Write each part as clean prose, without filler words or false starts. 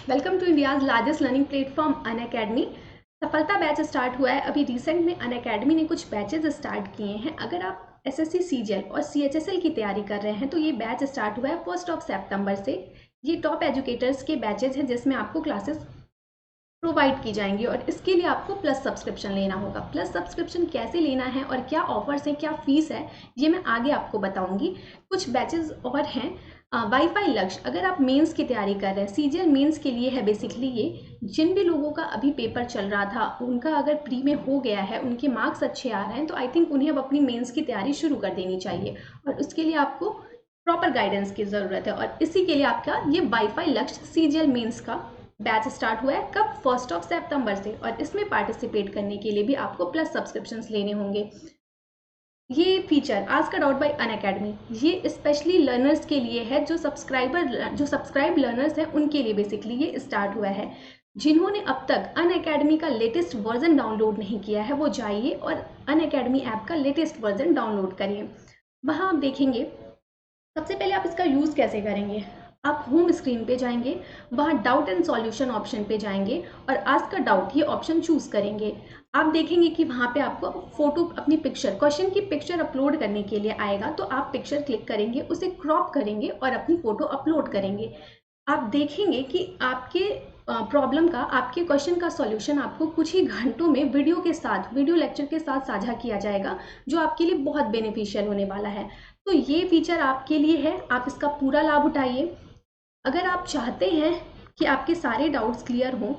Welcome to India's largest learning platform Unacademy. सफलता batch start हुआ है। अभी रिसेंट में अनअकैडमी ने कुछ बैचेज स्टार्ट किए हैं। अगर आप एसएससी सीजीएल और सीएचएसएल की तैयारी कर रहे हैं तो ये बैच स्टार्ट हुआ है 1 सितंबर से। ये टॉप एजुकेटर्स के बैचेज हैं जिसमें आपको क्लासेस प्रोवाइड की जाएंगी और इसके लिए आपको प्लस सब्सक्रिप्शन लेना होगा। प्लस सब्सक्रिप्शन कैसे लेना है और क्या ऑफर्स हैं, क्या फीस है, ये मैं आगे आपको बताऊंगी। कुछ बैचेस और हैं। वाईफाई लक्ष्य, अगर आप मेंस की तैयारी कर रहे हैं, सीजीएल मेंस के लिए है बेसिकली ये। जिन भी लोगों का अभी पेपर चल रहा था उनका अगर प्री में हो गया है, उनके मार्क्स अच्छे आ रहे हैं तो आई थिंक उन्हें अब अपनी मेंस की तैयारी शुरू कर देनी चाहिए और उसके लिए आपको प्रॉपर गाइडेंस की ज़रूरत है। और इसी के लिए आपका ये वाईफाई लक्ष्य सीजीएल मेंस का बैच स्टार्ट हुआ है। कब? 1 सितंबर से। और इसमें पार्टिसिपेट करने के लिए भी आपको प्लस सब्सक्रिप्शंस लेने होंगे। ये फीचर आज का डाउट बाय अनअकैडमी, ये स्पेशली लर्नर्स के लिए है। जो सब्सक्राइब लर्नर्स हैं उनके लिए बेसिकली ये स्टार्ट हुआ है। जिन्होंने अब तक अनअकैडमी का लेटेस्ट वर्जन डाउनलोड नहीं किया है वो जाइए और अनअकैडमी ऐप का लेटेस्ट वर्जन डाउनलोड करिए। वहाँ आप देखेंगे सबसे पहले आप इसका यूज़ कैसे करेंगे। आप होम स्क्रीन पे जाएंगे, वहाँ डाउट एंड सॉल्यूशन ऑप्शन पे जाएंगे और आस्क अ डाउट ये ऑप्शन चूज करेंगे। आप देखेंगे कि वहाँ पे आपको फोटो, अपनी पिक्चर, क्वेश्चन की पिक्चर अपलोड करने के लिए आएगा। तो आप पिक्चर क्लिक करेंगे, उसे क्रॉप करेंगे और अपनी फोटो अपलोड करेंगे। आप देखेंगे कि आपके प्रॉब्लम का, आपके क्वेश्चन का सॉल्यूशन आपको कुछ ही घंटों में वीडियो लेक्चर के साथ साझा किया जाएगा, जो आपके लिए बहुत बेनिफिशियल होने वाला है। तो ये फीचर आपके लिए है, आप इसका पूरा लाभ उठाइए। अगर आप चाहते हैं कि आपके सारे डाउट्स क्लियर हों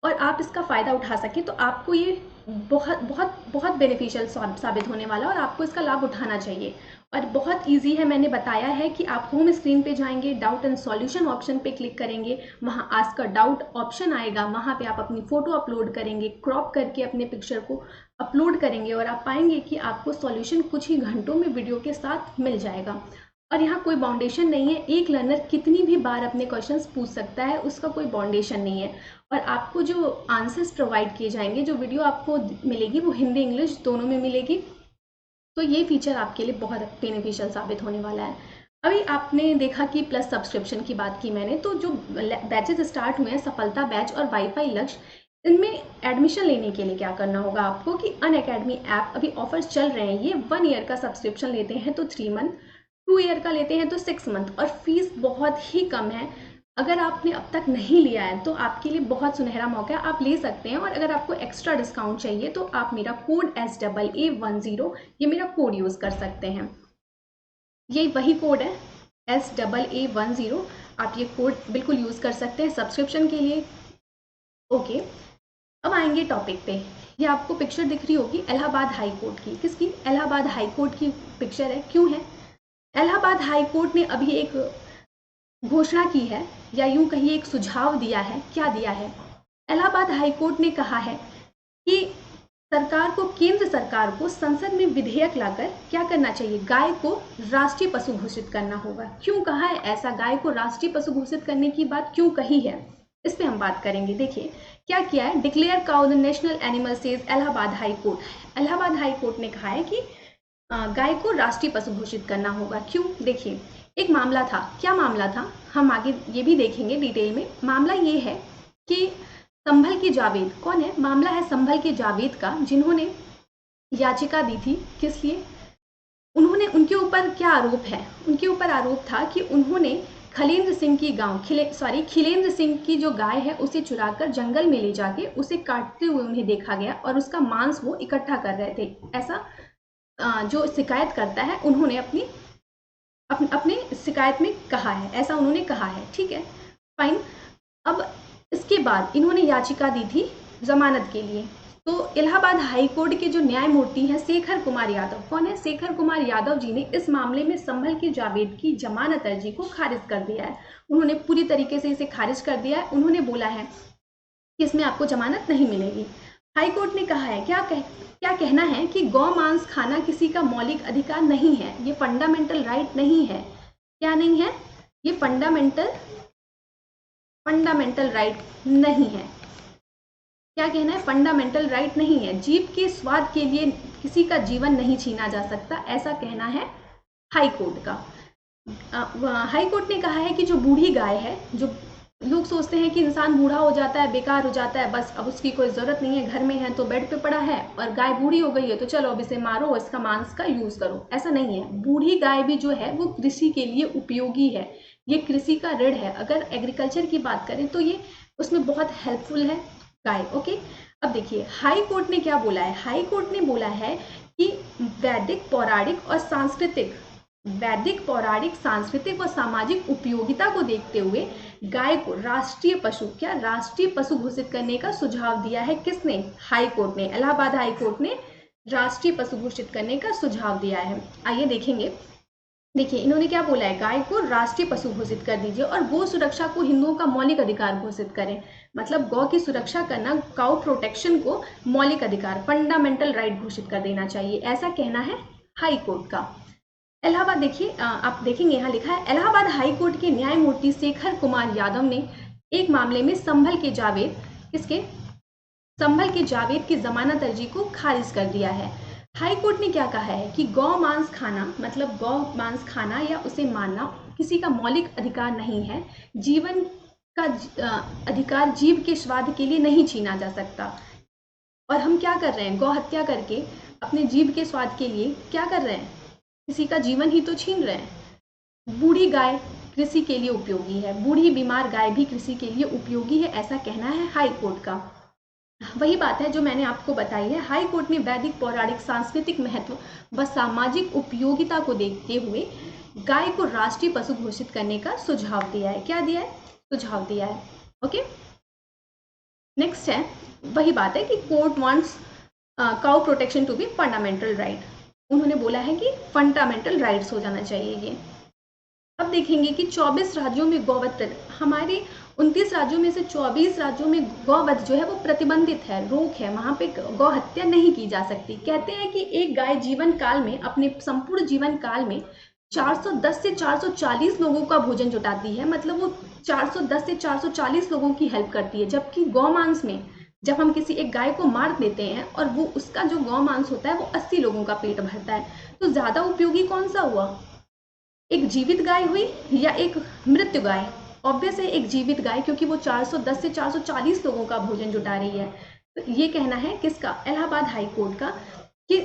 और आप इसका फ़ायदा उठा सकें तो आपको ये बहुत बहुत बहुत बेनिफिशियल साबित होने वाला है और आपको इसका लाभ उठाना चाहिए। और बहुत इजी है, मैंने बताया है कि आप होम स्क्रीन पे जाएंगे, डाउट एंड सॉल्यूशन ऑप्शन पे क्लिक करेंगे, वहाँ आस्क अ डाउट ऑप्शन आएगा, वहाँ पे आप अपनी फ़ोटो अपलोड करेंगे, क्रॉप करके अपने पिक्चर को अपलोड करेंगे और आप पाएंगे कि आपको सॉल्यूशन कुछ ही घंटों में वीडियो के साथ मिल जाएगा। और यहाँ कोई बाउंडेशन नहीं है, एक लर्नर कितनी भी बार अपने क्वेश्चंस पूछ सकता है, उसका कोई बाउंडेशन नहीं है। और आपको जो आंसर्स प्रोवाइड किए जाएंगे, जो वीडियो आपको मिलेगी वो हिंदी इंग्लिश दोनों में मिलेगी। तो ये फीचर आपके लिए बहुत बेनिफिशियल साबित होने वाला है। अभी आपने देखा कि प्लस सब्सक्रिप्शन की बात की मैंने, तो जो बैचेज स्टार्ट हुए हैं, सफलता बैच और वाईफाई लक्ष्य, इनमें एडमिशन लेने के लिए क्या करना होगा आपको कि अनअकैडमी ऐप अभी ऑफर्स चल रहे हैं। ये 1 ईयर का सब्सक्रिप्शन लेते हैं तो 3 मंथ, 2 ईयर का लेते हैं तो 6 मंथ और फीस बहुत ही कम है। अगर आपने अब तक नहीं लिया है तो आपके लिए बहुत सुनहरा मौका है, आप ले सकते हैं। और अगर आपको एक्स्ट्रा डिस्काउंट चाहिए तो आप मेरा कोड SAA10, ये मेरा कोड यूज़ कर सकते हैं। ये वही कोड है SAA10, आप ये कोड बिल्कुल यूज़ कर सकते हैं सब्सक्रिप्शन के लिए। ओके, अब आएंगे टॉपिक पे। ये आपको पिक्चर दिख रही होगी इलाहाबाद हाई कोर्ट की। किसकी? इलाहाबाद हाई कोर्ट की पिक्चर है। क्यों है? इलाहाबाद हाई कोर्ट ने अभी एक घोषणा की है, या यूं कहिए एक सुझाव दिया है। क्या दिया है? इलाहाबाद हाई कोर्ट ने कहा है कि केंद्र सरकार को संसद में विधेयक लाकर क्या करना चाहिए, गाय को राष्ट्रीय पशु घोषित करना होगा। क्यों कहा है ऐसा? गाय को राष्ट्रीय पशु घोषित करने की बात क्यों कही है, इस पे हम बात करेंगे। देखिए क्या किया है, declare cow the national animal says Allahabad high court. Allahabad high court ने कहा है कि गाय को राष्ट्रीय पशु घोषित करना होगा। क्यों? देखिए एक मामला था। क्या मामला था, हम आगे ये भी देखेंगे डिटेल में। मामला ये है कि संभल की जावेद, कौन है? मामला है संभल की जावेद का, जिन्होंने याचिका दी थी। किस लिए? उन्होंने, उनके ऊपर क्या आरोप है? उनके ऊपर आरोप था कि उन्होंने खिलेंद्र सिंह की जो गाय है उसे चुराकर जंगल में ले जाके उसे काटते हुए उन्हें देखा गया और उसका मांस वो इकट्ठा कर रहे थे। ऐसा जो शिकायत करता है उन्होंने अपने शिकायत में कहा है, ऐसा उन्होंने कहा है। ठीक है, फाइन। अब इसके बाद इन्होंने याचिका दी थी जमानत के लिए। तो इलाहाबाद हाई कोर्ट के जो न्यायमूर्ति हैं शेखर कुमार यादव, कौन है? शेखर कुमार यादव जी ने इस मामले में संभल की जावेद की जमानत अर्जी को खारिज कर दिया है। उन्होंने पूरी तरीके से इसे खारिज कर दिया है। उन्होंने बोला है कि इसमें आपको जमानत नहीं मिलेगी। हाई कोर्ट ने कहा है, क्या कहना है कि गौ मांस खाना किसी का मौलिक अधिकार नहीं है, ये फंडामेंटल राइट नहीं है। क्या नहीं है? ये फंडामेंटल राइट नहीं है। क्या कहना है? फंडामेंटल राइट नहीं है। जीव के स्वाद के लिए किसी का जीवन नहीं छीना जा सकता, ऐसा कहना है हाई कोर्ट का। हाई कोर्ट ने कहा है कि जो बूढ़ी गाय है, जो लोग सोचते हैं कि इंसान बूढ़ा हो जाता है, बेकार हो जाता है, बस अब उसकी कोई ज़रूरत नहीं है, घर में है तो बेड पे पड़ा है, और गाय बूढ़ी हो गई है तो चलो अब इसे मारो, इसका मांस का यूज़ करो। ऐसा नहीं है। बूढ़ी गाय भी जो है वो कृषि के लिए उपयोगी है, ये कृषि का ऋण है। अगर एग्रीकल्चर की बात करें तो ये उसमें बहुत हेल्पफुल है गाय। ओके, अब देखिए हाई कोर्ट ने क्या बोला है। हाई कोर्ट ने बोला है कि वैदिक पौराणिक सांस्कृतिक व सामाजिक उपयोगिता को देखते हुए गाय को राष्ट्रीय पशु घोषित करने का सुझाव दिया है। किसने? हाई कोर्ट ने, इलाहाबाद हाई कोर्ट ने राष्ट्रीय पशु घोषित करने का सुझाव दिया है। आइए देखेंगे। देखिए इन्होंने क्या बोला है, गाय को राष्ट्रीय पशु घोषित कर दीजिए और गौ सुरक्षा को हिंदुओं का मौलिक अधिकार घोषित करें। मतलब गौ की सुरक्षा करना, काउ प्रोटेक्शन को मौलिक अधिकार, फंडामेंटल राइट घोषित कर देना चाहिए, ऐसा कहना है हाई कोर्ट का। इलाहाबाद देखिए, आप देखेंगे यहाँ लिखा है, इलाहाबाद हाई कोर्ट के न्यायमूर्ति शेखर कुमार यादव ने एक मामले में संभल के जावेद की जमानत अर्जी को खारिज कर दिया है। हाई कोर्ट ने क्या कहा है कि गौ मांस खाना या उसे मारना किसी का मौलिक अधिकार नहीं है। जीवन का अधिकार जीव के स्वाद के लिए नहीं छीना जा सकता। और हम क्या कर रहे हैं, गौ हत्या करके अपने जीव के स्वाद के लिए क्या कर रहे हैं, किसी का जीवन ही तो छीन रहे हैं। बूढ़ी गाय कृषि के लिए उपयोगी है, बूढ़ी बीमार गाय भी कृषि के लिए उपयोगी है, ऐसा कहना है हाई कोर्ट का। वही बात है जो मैंने आपको बताई है। हाई कोर्ट ने वैदिक पौराणिक सांस्कृतिक महत्व व सामाजिक उपयोगिता को देखते हुए गाय को राष्ट्रीय पशु घोषित करने का सुझाव दिया है। क्या दिया है? सुझाव दिया है। ओके, नेक्स्ट है, वही बात है कि court wants cow protection to be fundamental right. उन्होंने बोला है कि फंडामेंटल राइट्स हो जाना चाहिए ये। अब देखेंगे कि 24 राज्यों में गौवध, हमारे 29 राज्यों में से 24 राज्यों में गौवध जो है वो प्रतिबंधित है, रोक है, वहां पे गौ हत्या नहीं की जा सकती। कहते हैं कि एक गाय जीवन काल में, अपने संपूर्ण जीवन काल में 410 से 440 लोगों का भोजन जुटाती है। मतलब वो 410 से 440 लोगों की हेल्प करती है। जबकि गौ मांस में जब हम किसी एक गाय को मार देते हैं और वो उसका जो गौ मांस होता है वो 80 लोगों का पेट भरता है। तो ज्यादा उपयोगी कौन सा हुआ, एक जीवित गाय हुई या एक मृत्यु गाय? ऑब्वियस है एक जीवित गाय, क्योंकि वो 410 से 440 लोगों का भोजन जुटा रही है। तो ये कहना है किसका? इलाहाबाद हाई कोर्ट का। कि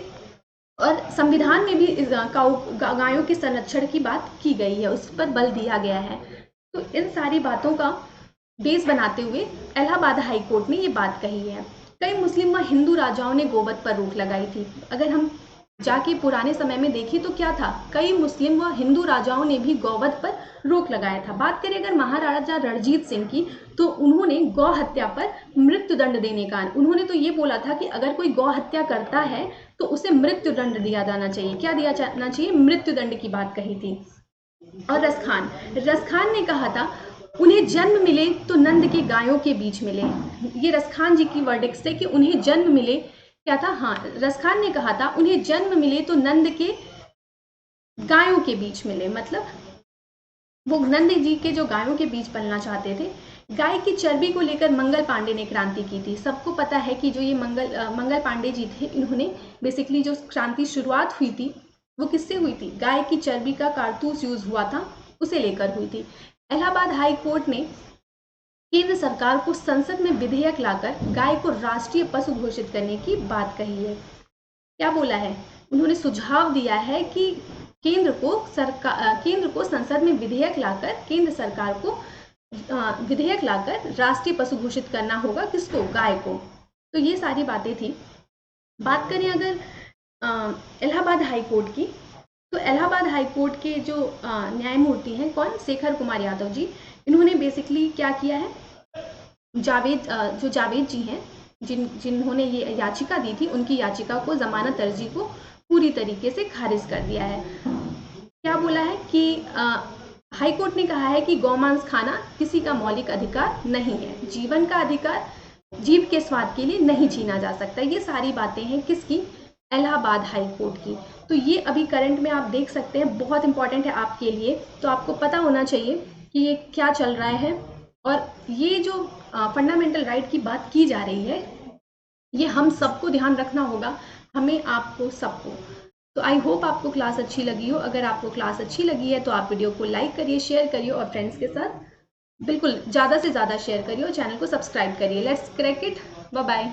और संविधान में भी गायों के संरक्षण की बात की गई है, उस पर बल दिया गया है। तो इन सारी बातों का बेस बनाते हुए इलाहाबाद हाई कोर्ट ने ये बात कही है। कई मुस्लिम व हिंदू राजाओं ने गोवध पर रोक लगाई थी। अगर हम जाके पुराने समय में देखें तो क्या था, कई मुस्लिम व हिंदू राजाओं ने भी गौवध पर रोक लगाया था। बात करें अगर महाराजा रणजीत सिंह की, तो उन्होंने गौ हत्या पर मृत्यु दंड देने का, उन्होंने तो ये बोला था कि अगर कोई गौ हत्या करता है तो उसे मृत्यु दंड दिया जाना चाहिए। क्या दिया जाना चाहिए? मृत्यु दंड की बात कही थी। और रसखान ने कहा था, उन्हें जन्म मिले तो नंद के गायों के बीच मिले। ये रसखान जी की वर्डिक्ट है कि उन्हें जन्म मिले, क्या था, हाँ, रसखान ने कहा था उन्हें जन्म मिले तो नंद के गायों के बीच मिले। मतलब वो नंद जी के जो गायों के बीच पलना चाहते थे। गाय की चर्बी को लेकर मंगल पांडे ने क्रांति की थी। सबको पता है कि जो ये मंगल पांडे जी थे, इन्होंने बेसिकली जो क्रांति शुरुआत हुई थी वो किससे हुई थी? गाय की चर्बी का कारतूस यूज हुआ था, उसे लेकर हुई थी। इलाहाबाद हाई कोर्ट ने केंद्र सरकार को संसद में विधेयक लाकर गाय को राष्ट्रीय पशु घोषित करने की बात कही है। क्या बोला है? उन्होंने सुझाव दिया है कि केंद्र को संसद में विधेयक लाकर, केंद्र सरकार को विधेयक लाकर राष्ट्रीय पशु घोषित करना होगा। किसको? गाय को। तो ये सारी बातें थी। बात करें अगर इलाहाबाद हाई कोर्ट की, तो इलाहाबाद हाई कोर्ट के जो न्यायमूर्ति हैं, कौन? शेखर कुमार यादव जी। इन्होंने बेसिकली क्या किया है, जावेद जी हैं, जिन्होंने ये याचिका दी थी, उनकी याचिका को, जमानत अर्जी को पूरी तरीके से खारिज कर दिया है। क्या बोला है कि हाई कोर्ट ने कहा है कि गौमांस खाना किसी का मौलिक अधिकार नहीं है, जीवन का अधिकार जीव के स्वाद के लिए नहीं छीना जा सकता। ये सारी बातें हैं किसकी? इलाहाबाद हाई कोर्ट की। तो ये अभी करंट में आप देख सकते हैं, बहुत इंपॉर्टेंट है आपके लिए। तो आपको पता होना चाहिए कि ये क्या चल रहा है। और ये जो फंडामेंटल राइट की बात की जा रही है, ये हम सबको ध्यान रखना होगा, हमें, आपको, सबको। तो आई होप आपको क्लास अच्छी लगी हो। अगर आपको क्लास अच्छी लगी है तो आप वीडियो को लाइक करिए, शेयर करिए और फ्रेंड्स के साथ बिल्कुल ज़्यादा से ज़्यादा शेयर करिए और चैनल को सब्सक्राइब करिए। Let's crack it. Bye bye.